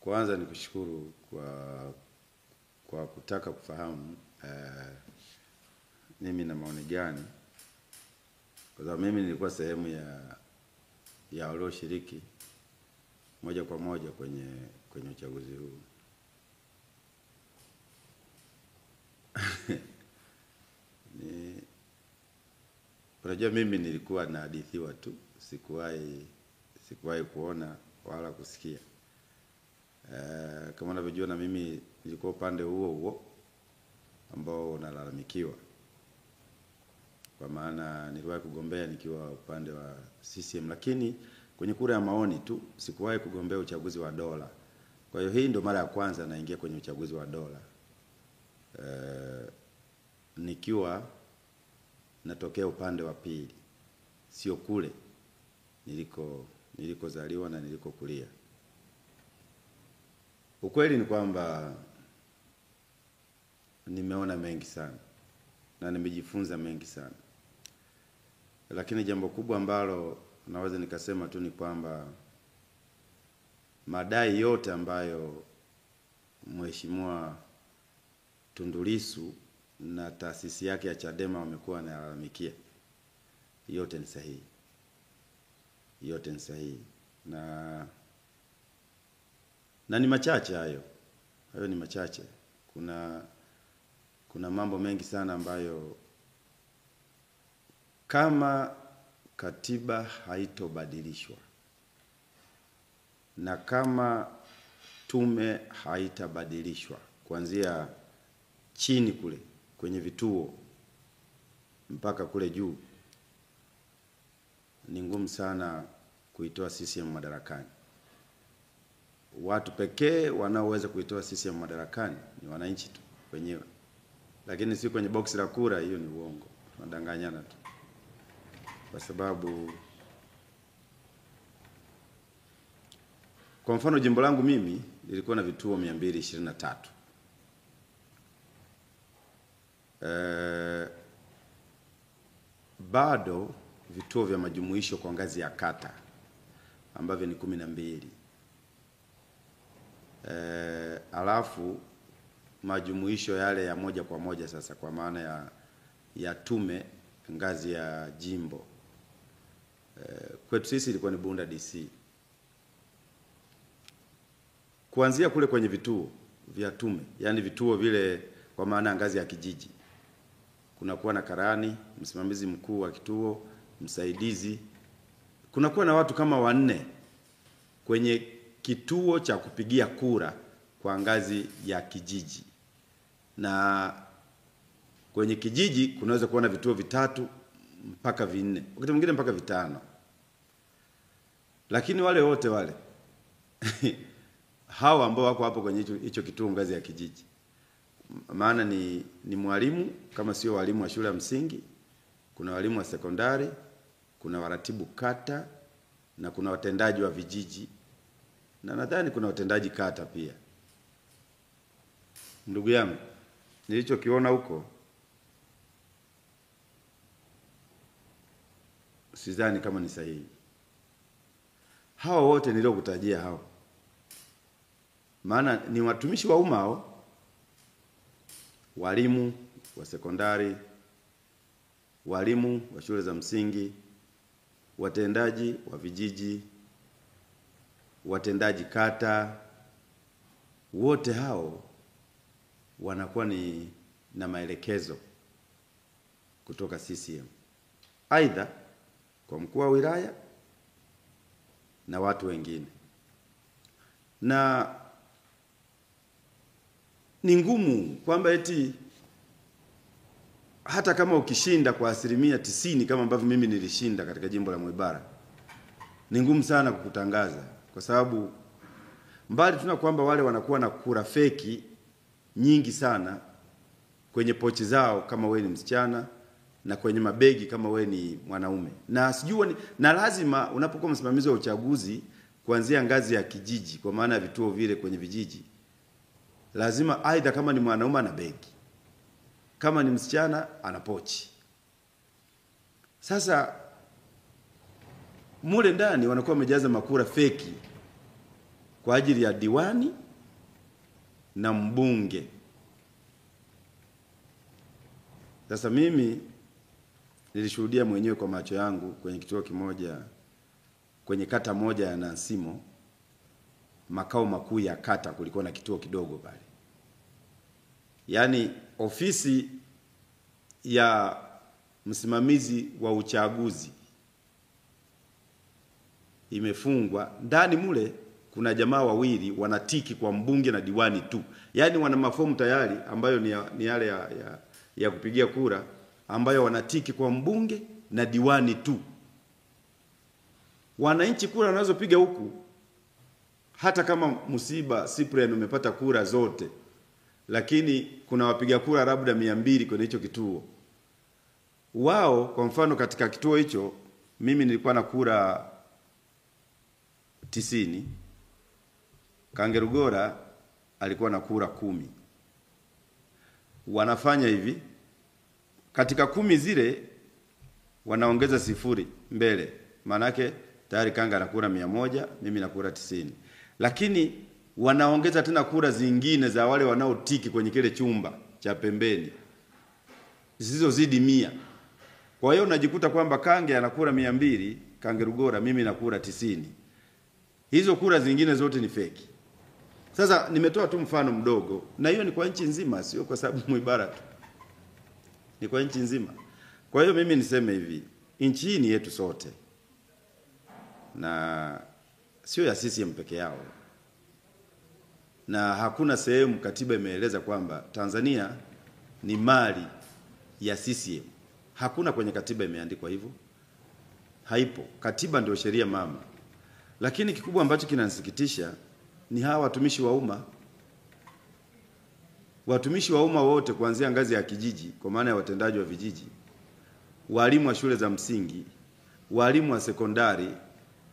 Kwanza ni kushukuru kwa kutaka kufahamu mimi na maoni gani, kwa sababu mimi nilikuwa sehemu ya walioshiriki moja kwa moja kwenye uchaguzi huu. Unajua mimi nilikuwa nahadithiwa tu, sikuwahi kuona wala kusikia. Kama unavyojua na mimi nilikuwa upande huo ambao unalalamikiwa. Kwa maana niliwahi kugombea nikiwa upande wa CCM, lakini kwenye kura ya maoni tu, sikuwahi kugombea uchaguzi wa dola. Kwa hiyo hii ndio mara ya kwanza naingia kwenye uchaguzi wa dola. Nikiwa natokea upande wa pili, sio kule nilikozaliwa na nilikokulia. Ukweli ni kwamba nimeona mengi sana na nimejifunza mengi sana. Lakini jambo kubwa ambalo naweza nikasema tu ni kwamba madai yote ambayo Mheshimiwa Tundu Lissu na taasisi yake ya Chadema wamekuwa wanalalamikia, yote ni sahihi. Yote ni sahihi. Na ni machache hayo. Hayo ni machache. Kuna mambo mengi sana ambayo kama katiba haitobadilishwa na kama tume haitabadilishwa kuanzia chini kule kwenye vituo mpaka kule juu, ni ngumu sana kuitoa CCM madarakani. Watu pekee wanaoweza kuitoa CCM madarakani ni wananchi tu wenyewe. Lakini si kwenye box la kura, hiyo ni uongo. Tunadanganyana tu. Kwa sababu kwa mfano jimbo langu mimi lilikuwa na vituo 223. Bado vituo vya majumuisho kwa ngazi ya kata ambavyo ni 12. Alafu majumuisho yale ya moja kwa moja sasa kwa maana ya tume ngazi ya jimbo. Kwetu sisi ilikuwa ni Bunda DC. Kuanzia kule kwenye vituo vya tume, yani vituo vile kwa maana ngazi ya kijiji, kunakuwa na karani, msimamizi mkuu wa kituo, msaidizi. Kunakuwa na watu kama 4 kwenye kituo cha kupigia kura kwa ngazi ya kijiji. Na kwenye kijiji kunaweza kuwa na vituo 3 mpaka 4, wakati mwingine mpaka 5. Lakini wale wote wale hawa ambao wako hapo kwenye hicho kituo ngazi ya kijiji, maana ni mwalimu kama sio walimu wa shule ya msingi, kuna walimu wa sekondari, kuna waratibu kata, na kuna watendaji wa vijiji, na nadhani kuna watendaji kata pia. Ndugu yangu, nilichokiona huko sidhani kama ni sahihi. Hao wote niliokutajia hao, maana ni watumishi wa umma hao, walimu wa sekondari, walimu wa shule za msingi, watendaji wa vijiji, watendaji kata, wote hao wanakuwa na maelekezo kutoka CCM. Aidha kwa mkuu wa wilaya na watu wengine. Na ni ngumu kwamba eti hata kama ukishinda kwa 90% kama ambavyo mimi nilishinda katika jimbo la Mwibara, ni ngumu sana kukutangaza, kwa sababu mbali tuna kwamba wale wanakuwa na kura feki nyingi sana kwenye pochi zao kama wewe ni msichana, na kwenye mabegi kama wewe ni mwanaume. Na sijui na lazima unapokuwa msimamizi wa uchaguzi kuanzia ngazi ya kijiji, kwa maana ya vituo vile kwenye vijiji, lazima aidha kama ni mwanaume ana begi, kama ni msichana ana pochi. Sasa mule ndani wanakuwa wamejaza makura feki kwa ajili ya diwani na mbunge. Sasa mimi nilishuhudia mwenyewe kwa macho yangu kwenye kituo kimoja, kwenye kata moja ya Nansimo, makao makuu ya kata, kulikuwa na kituo kidogo pale. Yaani ofisi ya msimamizi wa uchaguzi imefungwa. Ndani mule kuna jamaa wawili wanatiki kwa mbunge na diwani tu. Yaani wana mafomu tayari ambayo ni yale ya kupigia kura, ambayo wanatiki kwa mbunge na diwani tu. Wananchi kura wanazopiga huku, hata kama msiba Cyprian umepata kura zote, lakini kuna wapiga kura labda 200 kwenye hicho kituo. Wao kwa mfano katika kituo hicho mimi nilikuwa na kura 90, Kangerugora alikuwa na kura 10. Wanafanya hivi, katika 10 zile wanaongeza 0 mbele. Maana yake tayari Kanga na kura 100, mimi na kura 90. Lakini wanaongeza tena kura zingine za wale wanaotiki kwenye kile chumba cha pembeni, zisizozidi 100. Kwa hiyo unajikuta kwamba Kange ana kura 200, Kangerugora, mimi na kura 90. Hizo kura zingine zote ni feki. Sasa nimetoa tu mfano mdogo, na hiyo ni kwa nchi nzima, sio kwa sababu Mwibara tu. Ni kwa nchi nzima. Kwa hiyo mimi niseme hivi, nchi hii ni yetu sote. Na sio ya CCM peke yao. Na hakuna sehemu katiba imeeleza kwamba Tanzania ni mali ya CCM. Hakuna kwenye katiba imeandikwa hivyo. Haipo. Katiba ndio sheria mama. Lakini kikubwa ambacho kinanisikitisha ni hawa watumishi wa umma. Watumishi wa umma wote kuanzia ngazi ya kijiji, kwa maana ya watendaji wa vijiji, walimu wa shule za msingi, walimu wa sekondari,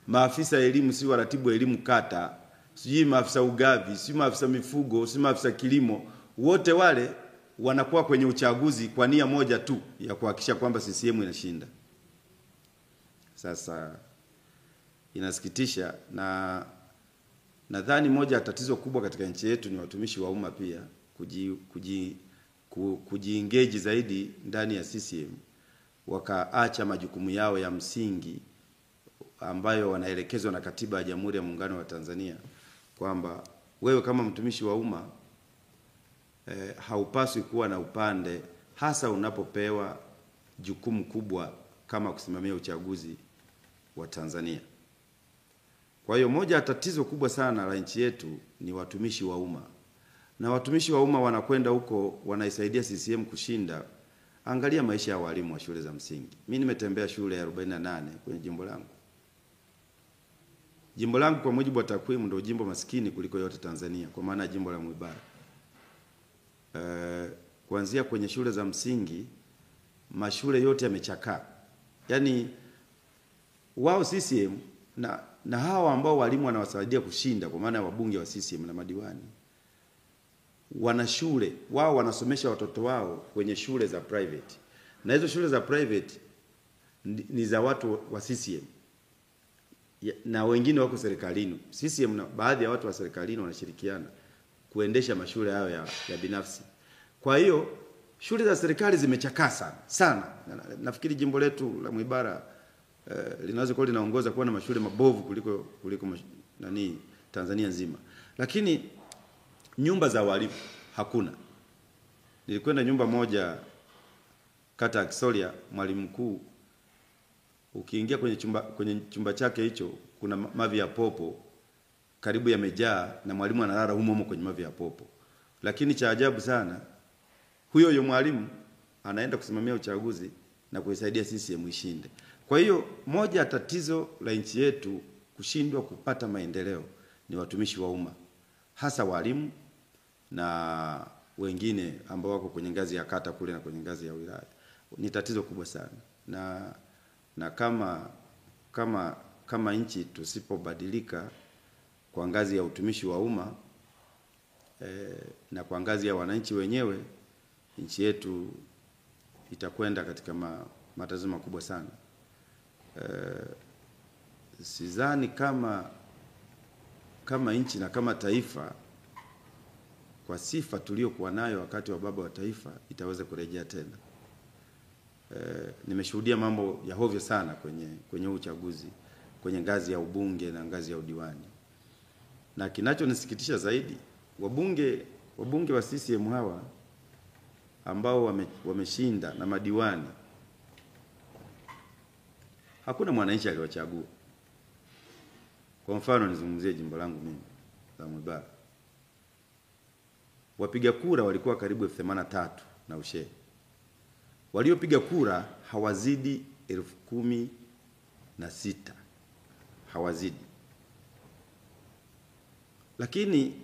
maafisa elimu, si waratibu elimu kata, sijui maafisa ugavi, si maafisa mifugo, si maafisa kilimo, wote wale wanakuwa kwenye uchaguzi kwa nia moja tu ya kuhakikisha kwamba CCM inashinda. Sasa inasikitisha, na nadhani moja ya tatizo kubwa katika nchi yetu ni watumishi wa umma pia kujiengage zaidi ndani ya CCM, wakaacha majukumu yao ya msingi ambayo wanaelekezwa na katiba ya Jamhuri ya Muungano wa Tanzania, kwamba wewe kama mtumishi wa umma haupaswi kuwa na upande, hasa unapopewa jukumu kubwa kama kusimamia uchaguzi wa Tanzania. Kwa hiyo moja ya tatizo kubwa sana la nchi yetu ni watumishi wa umma. Na watumishi wa umma wanakwenda huko wanaisaidia CCM kushinda. Angalia maisha ya walimu wa shule za msingi. Mimi nimetembea shule ya 48 kwenye jimbo langu. Jimbo langu kwa mujibu wa takwimu ndio jimbo maskini kuliko yote Tanzania, kwa maana jimbo la Mwibara. Kuanzia kwenye shule za msingi, mashule yote yamechakaa. Yaani wao CCM na hawa ambao walimu wanawasaidia kushinda, kwa maana wabunge wa CCM na madiwani, wana shule, wao wanasomesha watoto wao kwenye shule za private. Na hizo shule za private ni za watu wa CCM. Na wengine wako serikalini. CCM na baadhi ya watu wa serikalini wanashirikiana kuendesha mashule hayo ya binafsi. Kwa hiyo shule za serikali zimechakaa sana. Nafikiri jimbo letu la Mwibara linaweza kuwa linaongoza kuwa na mashule mabovu kuliko Tanzania nzima. Lakini nyumba za walimu hakuna. Nilikwenda nyumba moja kata ya Kisoria, mwalimu mkuu, ukiingia kwenye chumba chake hicho kuna mavi ya popo karibu yamejaa, na mwalimu analala humo kwenye mavi ya popo. Lakini cha ajabu sana, huyo mwalimu anaenda kusimamia uchaguzi na kuisaidia CCM ishinde. Kwa hiyo moja ya tatizo la nchi yetu kushindwa kupata maendeleo ni watumishi wa umma, hasa walimu na wengine ambao wako kwenye ngazi ya kata kule na kwenye ngazi ya wilaya. Ni tatizo kubwa sana. Na kama nchi tusipobadilika kwa ngazi ya utumishi wa umma na kwa ngazi ya wananchi wenyewe, nchi yetu itakwenda katika matatizo makubwa sana. Sidhani kama nchi na kama taifa, kwa sifa tuliyokuwa nayo wakati wa baba wa taifa, itaweza kurejea tena. Nimeshuhudia mambo ya hovyo sana kwenye uchaguzi, kwenye ngazi ya ubunge na ngazi ya udiwani. Na kinachonisikitisha zaidi, wabunge wa CCM hawa ambao wameshinda na madiwani, hakuna mwananchi aliwachagua. Kwa mfano nizungumzie jimbo langu mimi la Mwibara. Wapiga kura walikuwa karibu 83 na ushe. Waliopiga kura hawazidi 16,000. Hawazidi. Lakini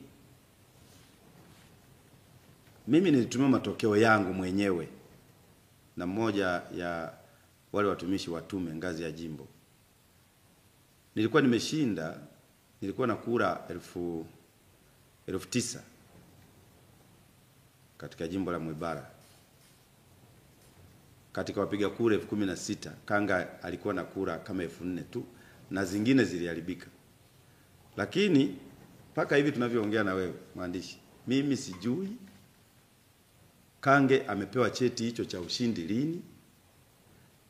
mimi nilitumia matokeo yangu mwenyewe na mmoja ya wale watumishi wa tume ngazi ya jimbo. Nilikuwa nimeshinda, nilikuwa na kura 9,000 katika jimbo la Mwibara. Katika wapiga kura 16,000, Kanga alikuwa na kura kama 4,000 tu na zingine ziliharibika. Lakini mpaka hivi tunavyoongea na wewe mwandishi, mimi sijui Kange amepewa cheti hicho cha ushindi lini,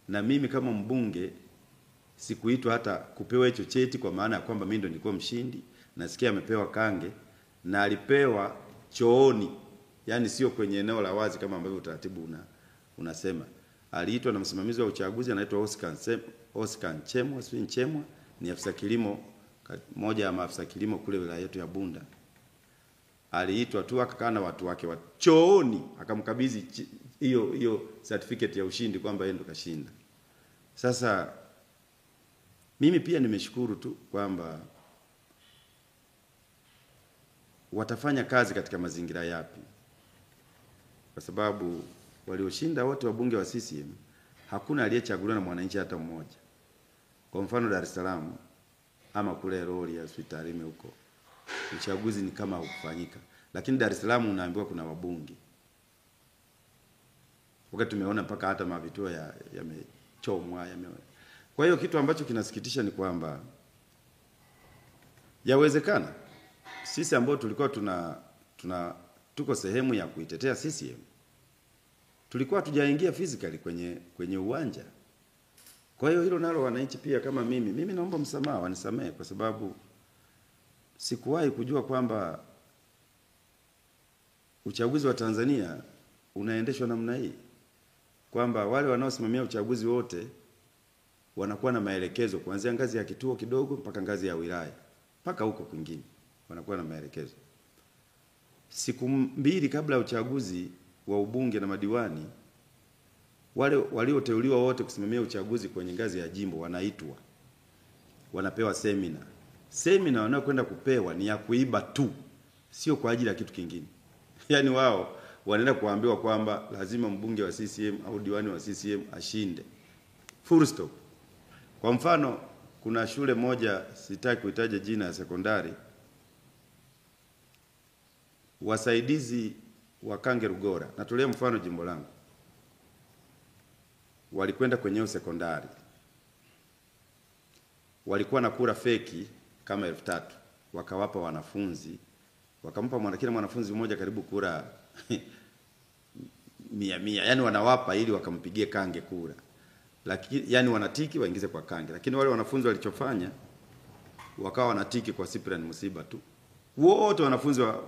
na mimi kama mbunge sikuitwa hata kupewa hicho cheti, kwa maana ya kwamba mimi ndo nilikuwa mshindi. Nasikia amepewa Kange na alipewa chooni, yani sio kwenye eneo la wazi kama ambavyo utaratibu unasema. Aliitwa na msimamizi wa uchaguzi anaitwa Oscar Nchemwa, ni afisa kilimo, moja ya maafisa kilimo kule wilaya yetu ya Bunda. Aliitwa tu akakaa na watu wake wa chooni, akamkabidhi hiyo certificate ya ushindi kwamba yeye ndo kashinda. Sasa mimi pia nimeshukuru tu kwamba watafanya kazi katika mazingira yapi, kwa sababu walioshinda wote wabunge wa CCM hakuna aliyechaguliwa na mwananchi hata mmoja. Kwa mfano Dar es Salaam ama kule Rorya hospitalini huko, uchaguzi ni kama hukufanyika. Lakini Dar es Salaam unaambiwa kuna wabunge. Wakati tumeona mpaka hata mavituo yamechomwa. Kwa hiyo kitu ambacho kinasikitisha ni kwamba yawezekana sisi ambao tulikuwa tuko sehemu ya kuitetea CCM, tulikuwa tujaingia physically kwenye uwanja. Kwa hiyo hilo nalo wananchi pia kama mimi naomba msamaha, wanisamehe, kwa sababu sikuwahi kujua kwamba uchaguzi wa Tanzania unaendeshwa namna hii, kwamba wale wanaosimamia uchaguzi wote wanakuwa na maelekezo kuanzia ngazi ya kituo kidogo mpaka ngazi ya wilaya mpaka huko kwingine, wanakuwa na maelekezo. Siku 2 kabla ya uchaguzi wa ubunge na madiwani, wale walioteuliwa wote kusimamia uchaguzi kwenye ngazi ya jimbo wanaitwa, wanapewa semina wanayokwenda kupewa ni ya kuiba tu, sio kwa ajili ya kitu kingine. Yaani wao wanaenda kuambiwa kwamba lazima mbunge wa CCM au diwani wa CCM ashinde. Full stop. Kwa mfano, kuna shule moja, sitaki kuitaja jina, ya sekondari, wasaidizi wa Kange Rugora, natolea mfano jimbo langu, walikwenda kwenye sekondari, walikuwa na kura feki kama 3,000, wakawapa wanafunzi, wakampa kila mwanafunzi mmoja karibu kura 100, yani wanawapa ili wakampigie Kange kura. Lakini yani wanatiki waingize kwa Kange, lakini wale wanafunzi walichofanya wakawa wanatiki kwa Cyprian Musiba tu. Wote wanafunzi wa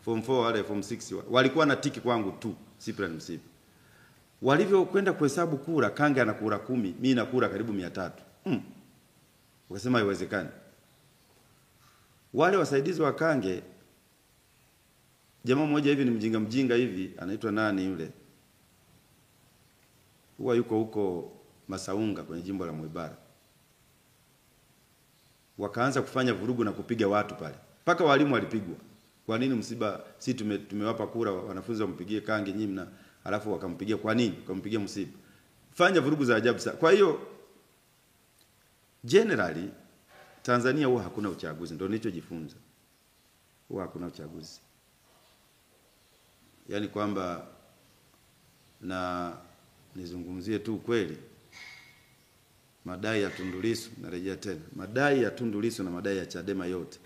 form 4 wale form 6 walikuwa wanatiki kwangu tu Cyprian Musiba. Walivyokwenda kuhesabu kura, Kange ana kura 10, mimi na kura karibu 300. Wakasema haiwezekani. Wale wasaidizi wa Kange, jamaa mmoja hivi ni mjinga hivi, anaitwa nani yule? Huwa yuko huko Masaunga kwenye jimbo la Mwibara. Wakaanza kufanya vurugu na kupiga watu pale. Mpaka walimu walipigwa. Kwa nini Musiba, si tumewapa kura wanafunzi wampigie Kange nyinyi, alafu wakampigia kwa nini? Wakampigia Musiba. Fanya vurugu za ajabu sana. Kwa hiyo generally Tanzania huwa hakuna uchaguzi, ndio nilichojifunza. Huwa hakuna uchaguzi. Yaani kwamba, na nizungumzie tu kweli, madai ya Tundu Lissu, narejea tena, madai ya Tundu Lissu na madai ya Chadema yote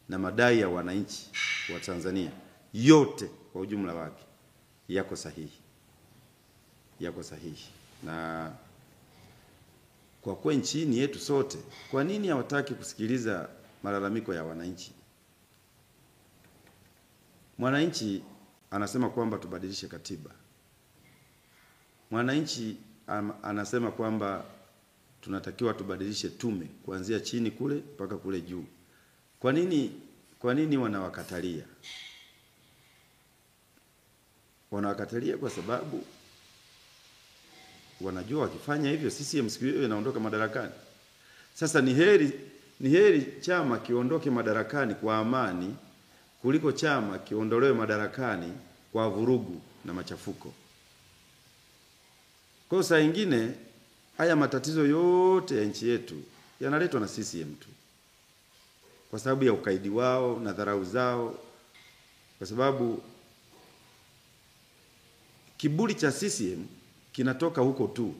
na madai ya wananchi wa Tanzania yote kwa ujumla wake yako sahihi. Yako sahihi. Na kwa kuwa nchini yetu sote, kwa nini hawataki kusikiliza malalamiko ya wananchi? Mwananchi anasema kwamba tubadilishe katiba. Mwananchi anasema kwamba tunatakiwa tubadilishe tume kuanzia chini kule mpaka kule juu. Kwa nini wanawakatalia? Wanawakatalia kwa sababu wanajua wakifanya hivyo CCM siku hiyo inaondoka madarakani. Sasa ni heri chama kiondoke madarakani kwa amani kuliko chama kiondolewe madarakani kwa vurugu na machafuko. Kwa saa nyingine haya matatizo yote ya nchi yetu yanaletwa na CCM tu, kwa sababu ya ukaidi wao na dharau zao, kwa sababu kiburi cha CCM kinatoka huko tu.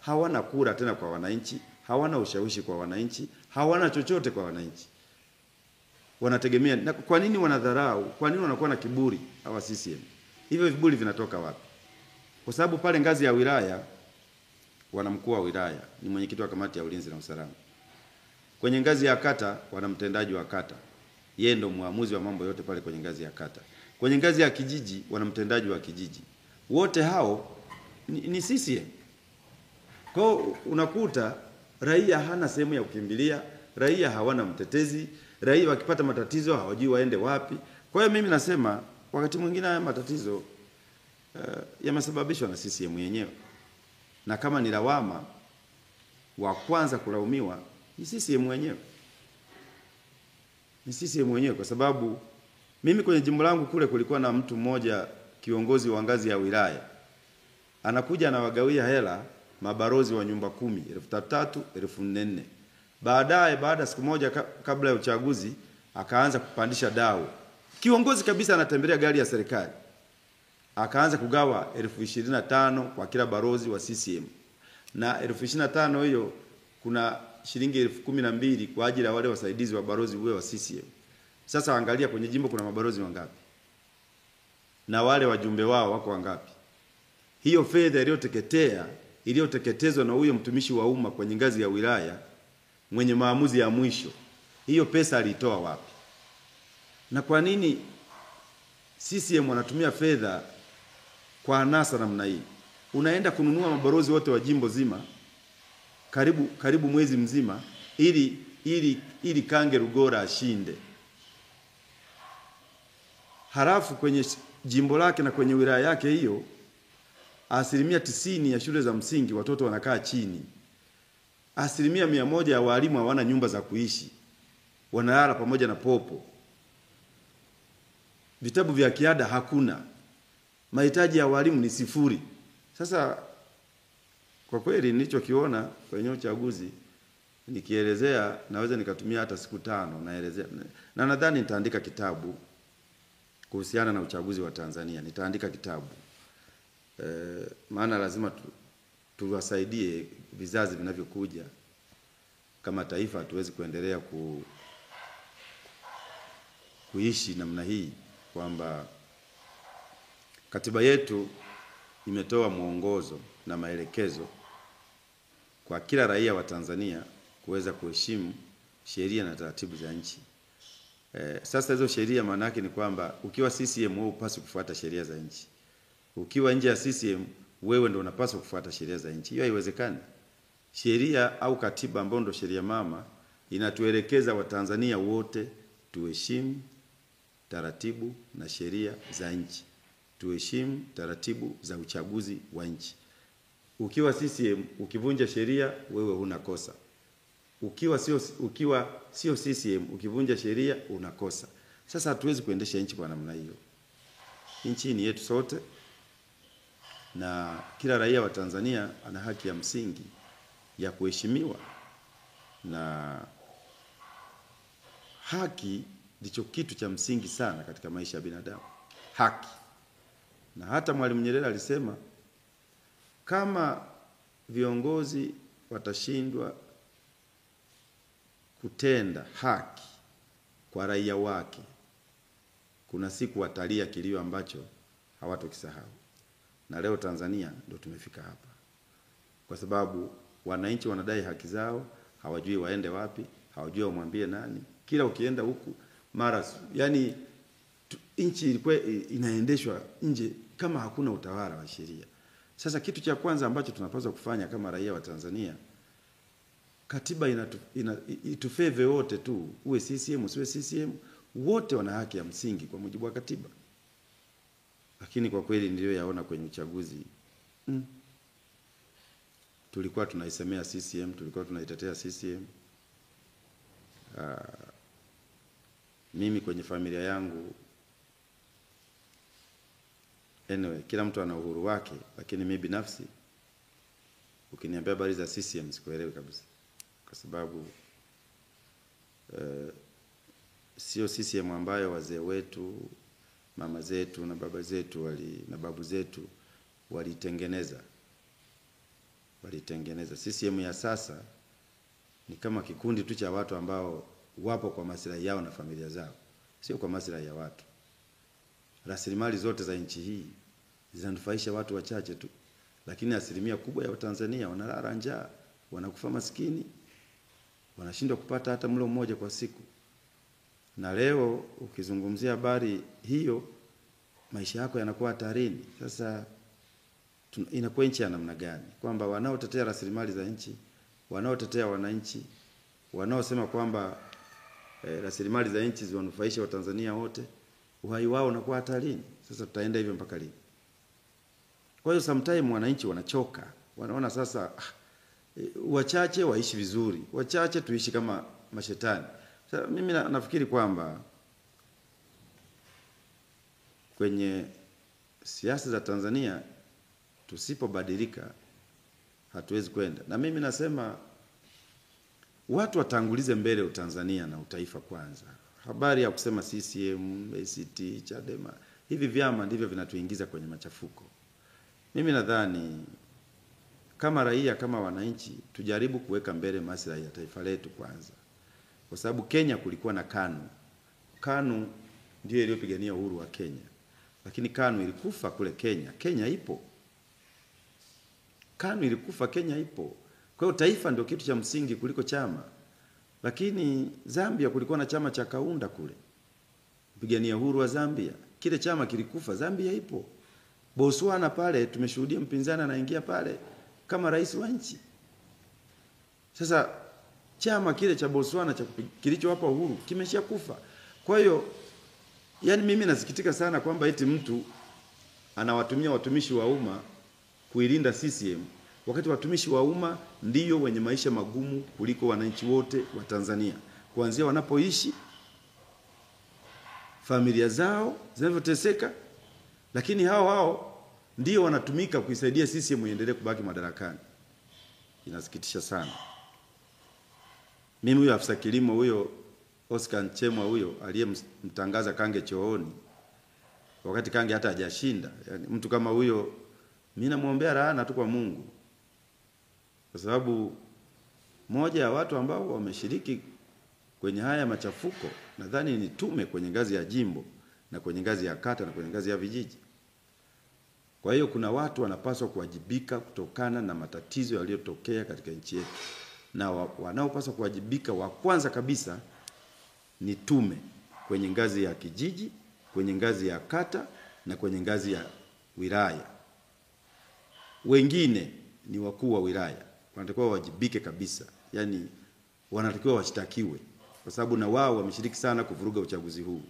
Hawana kura tena kwa wananchi, hawana ushawishi kwa wananchi, hawana chochote kwa wananchi. Wanategemea. Na kwa nini wanadharau? Kwa nini wanakuwa na kiburi hawa CCM? Hivyo viburi vinatoka wapi? Kwa sababu pale ngazi ya wilaya wana mkuu wa wilaya, ni mwenyekiti wa kamati ya ulinzi na usalama. Kwenye ngazi ya kata wana mtendaji wa kata. Yeye ndo muamuzi wa mambo yote pale kwenye ngazi ya kata. Kwenye ngazi ya kijiji wana mtendaji wa kijiji. Wote hao ni CCM. Kwa unakuta raia hana sehemu ya kukimbilia, raia hawana mtetezi, raia wakipata matatizo hawajui waende wapi. Kwa hiyo mimi nasema wakati mwingine haya matatizo yamesababishwa na CCM yenyewe. Na kama ni lawama, wa kwanza kulaumiwa ni CCM wenyewe. Ni CCM wenyewe, kwa sababu mimi kwenye jimbo langu kule kulikuwa na mtu mmoja, kiongozi wa ngazi ya wilaya. Anakuja anawagawia hela mabarozi wa nyumba 10, 3,000, 4,000. Baada siku moja kabla ya uchaguzi akaanza kupandisha dau. Kiongozi kabisa anatembelea gari ya serikali. Akaanza kugawa 25,000 kwa kila barozi wa CCM. Na 25,000 hiyo kuna shilingi 12,000 kwa ajili ya wale wasaidizi wa barozi wa CCM. Sasa angalia kwenye jimbo kuna mabarozi wangapi? Na wale wajumbe wao wako wangapi? Hiyo fedha iliyoteketezwa na huyo mtumishi wa umma kwenye ngazi ya wilaya, mwenye maamuzi ya mwisho, hiyo pesa alitoa wapi? Na kwa nini CCM wanatumia fedha kwa anasa namna hii? Unaenda kununua mabarozi wote wa jimbo zima karibu mwezi mzima ili Kange Rugora ashinde. Halafu kwenye jimbo lake na kwenye wilaya yake hiyo 90% ya shule za msingi watoto wanakaa chini. 100% ya walimu hawana nyumba za kuishi. Wanalala pamoja na popo. Vitabu vya kiada hakuna. Mahitaji ya walimu ni 0. Sasa kwa kweli nilichokiona kwenye uchaguzi nikielezea naweza nikatumia hata siku 5 naelezea. Na nadhani nitaandika kitabu kuhusiana na uchaguzi wa Tanzania. Nitaandika kitabu. Maana lazima tuwasaidie vizazi vinavyokuja. Kama taifa tuwezi kuendelea kuishi namna hii, kwamba katiba yetu imetoa mwongozo na maelekezo kwa kila raia wa Tanzania kuweza kuheshimu sheria na taratibu za nchi. Sasa hizo sheria maana yake ni kwamba ukiwa CCM wewe upaswi kufuata sheria za nchi. Ukiwa nje ya CCM wewe ndio unapaswa kufuata sheria za nchi. Hiyo haiwezekani. Sheria au katiba ambayo ndio sheria mama inatuelekeza Watanzania wote tuheshimu taratibu na sheria za nchi. Tuheshimu taratibu za uchaguzi wa nchi. Ukiwa CCM ukivunja sheria wewe huna kosa. Ukiwa sio CCM ukivunja sheria unakosa. Sasa hatuwezi kuendesha nchi kwa namna hiyo. Nchi ni yetu sote, na kila raia wa Tanzania ana haki ya msingi ya kuheshimiwa, na haki ndicho kitu cha msingi sana katika maisha ya binadamu. Haki. Na hata Mwalimu Nyerere alisema kama viongozi watashindwa kutenda haki kwa raia wake, kuna siku watalia kilio ambacho hawatokisahau. Na leo Tanzania ndio tumefika hapa, kwa sababu wananchi wanadai haki zao, hawajui waende wapi, hawajui wamwambie nani. Kila ukienda huku mara, yani nchi ilikuwa inaendeshwa nje kama hakuna utawala wa sheria. Sasa kitu cha kwanza ambacho tunapaswa kufanya kama raia wa Tanzania, katiba itufeve wote tu, uwe CCM usiwe CCM, wote wana haki ya msingi kwa mujibu wa katiba. Lakini kwa kweli ndio yaona kwenye uchaguzi, tulikuwa tunaisemea CCM, tulikuwa tunaitetea CCM. Mimi kwenye familia yangu, anyway, kila mtu ana uhuru wake, lakini mimi binafsi ukiniambia habari za CCM sikuelewi kabisa, kwa sababu sio CCM ambayo wazee wetu, mama zetu na baba zetu na babu zetu walitengeneza. CCM ya sasa ni kama kikundi tu cha watu ambao wapo kwa maslahi yao na familia zao, sio kwa maslahi ya watu. Rasilimali zote za nchi hii zinanufaisha watu wachache tu, lakini asilimia kubwa ya Watanzania wanalala njaa, wanakufa maskini, wanashindwa kupata hata mlo mmoja kwa siku. Na leo ukizungumzia habari hiyo, maisha yako yanakuwa hatarini. Sasa inakuwa nchi ya namna gani? Kwamba wanaotetea rasilimali za nchi, wanaotetea wananchi, wanaosema kwamba rasilimali za nchi ziwanufaisha Watanzania wote, uhai wao unakuwa hatarini. Sasa tutaenda hivyo mpaka lini? Kwa hiyo sometimes wananchi wanachoka, wanaona sasa wachache waishi vizuri, wachache tuishi kama mashetani. Sasa mimi nafikiri kwamba kwenye siasa za Tanzania tusipobadilika hatuwezi kwenda. Na mimi nasema watu watangulize mbele Utanzania na utaifa kwanza. Habari ya kusema CCM, ACT, Chadema, hivi vyama ndivyo vinatuingiza kwenye machafuko. Mimi nadhani kama raia, kama wananchi, tujaribu kuweka mbele maslahi ya taifa letu kwanza. Kwa sababu Kenya kulikuwa na KANU. KANU ndio iliyopigania uhuru wa Kenya. Lakini KANU ilikufa kule Kenya. Kenya ipo. KANU ilikufa, Kenya ipo. Kwa hiyo taifa ndio kitu cha msingi kuliko chama. Lakini Zambia kulikuwa na chama cha Kaunda kule, mpigania uhuru wa Zambia. Kile chama kilikufa, Zambia ipo. Botswana pale tumeshuhudia mpinzani anaingia pale kama rais wa nchi. Sasa chama kile cha Botswana kilichowapa uhuru kimeshakufa. Kwa hiyo yani mimi nasikitika sana kwamba eti mtu anawatumia watumishi wa umma kuilinda CCM, wakati watumishi wa umma ndio wenye maisha magumu kuliko wananchi wote wa Tanzania. Kuanzia wanapoishi, familia zao zinavyoteseka, lakini hao ndio wanatumika kuisaidia CCM iendelee kubaki madarakani. Inasikitisha sana. Mimi huyo afisa kilimo huyo Oscar Nchemwa huyo aliyemtangaza Kange chooni wakati Kange hata hajashinda, yani mtu kama huyo mimi namuombea laana tu kwa Mungu. Kwa sababu moja ya watu ambao wameshiriki kwenye haya machafuko nadhani ni tume kwenye ngazi ya jimbo na kwenye ngazi ya kata na kwenye ngazi ya vijiji. Kwa hiyo kuna watu wanapaswa kuwajibika kutokana na matatizo yaliyotokea katika nchi yetu. Na wanaopaswa kuwajibika wa kwanza kabisa ni tume kwenye ngazi ya kijiji, kwenye ngazi ya kata na kwenye ngazi ya wilaya. Wengine ni wakuu wa wilaya, wanatakiwa wajibike kabisa. Yani wanatakiwa washtakiwe kwa sababu na wao wameshiriki sana kuvuruga uchaguzi huu.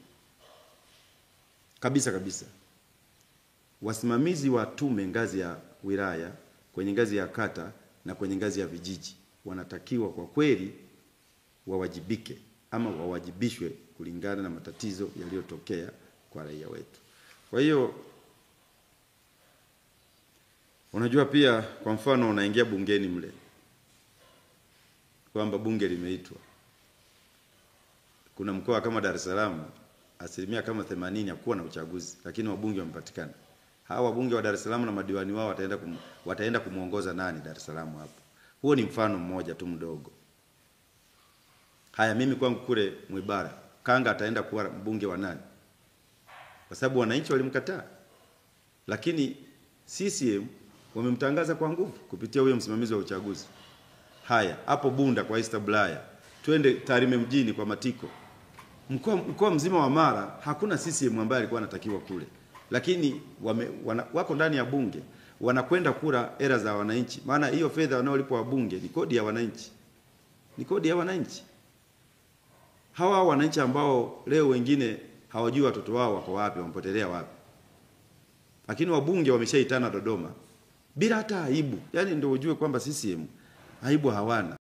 Kabisa. Wasimamizi wa tume ngazi ya wilaya, kwenye ngazi ya kata na kwenye ngazi ya vijiji wanatakiwa kwa kweli wawajibike ama wawajibishwe kulingana na matatizo yaliyotokea kwa raia wetu. Kwa hiyo unajua pia kwa mfano unaingia bungeni mle kwamba bunge limeitwa. Kuna mkoa kama Dar es Salaam asilimia kama 80 hakuwa na uchaguzi, lakini wabunge wamepatikana. Hawa wabunge wa Dar es Salaam na madiwani wao wataenda kumuongoza nani Dar es Salaam hapo? Huo ni mfano mmoja tu mdogo. Haya, mimi kwangu kule Mwibara Makanga ataenda kuwa mbunge wa nani? Kwa sababu wananchi walimkataa. Lakini CCM wamemtangaza kwa nguvu kupitia huyo msimamizi wa uchaguzi. Haya, hapo Bunda kwa East Bulaya, twende Tarime mjini kwa Matiko. Mkoa mzima wa Mara hakuna CCM ambaye alikuwa anatakiwa kule. Lakini wako ndani ya bunge, wanakwenda kura hela za wananchi. Maana hiyo fedha wanaolipwa wabunge ni kodi ya wananchi. Ni kodi ya wananchi. Hawa wananchi ambao leo wengine hawajui watoto wao wako wapi, wamepotelea wapi. Lakini wabunge wameshaitana Dodoma bila hata aibu. Yaani ndio ujue kwamba CCM aibu hawana.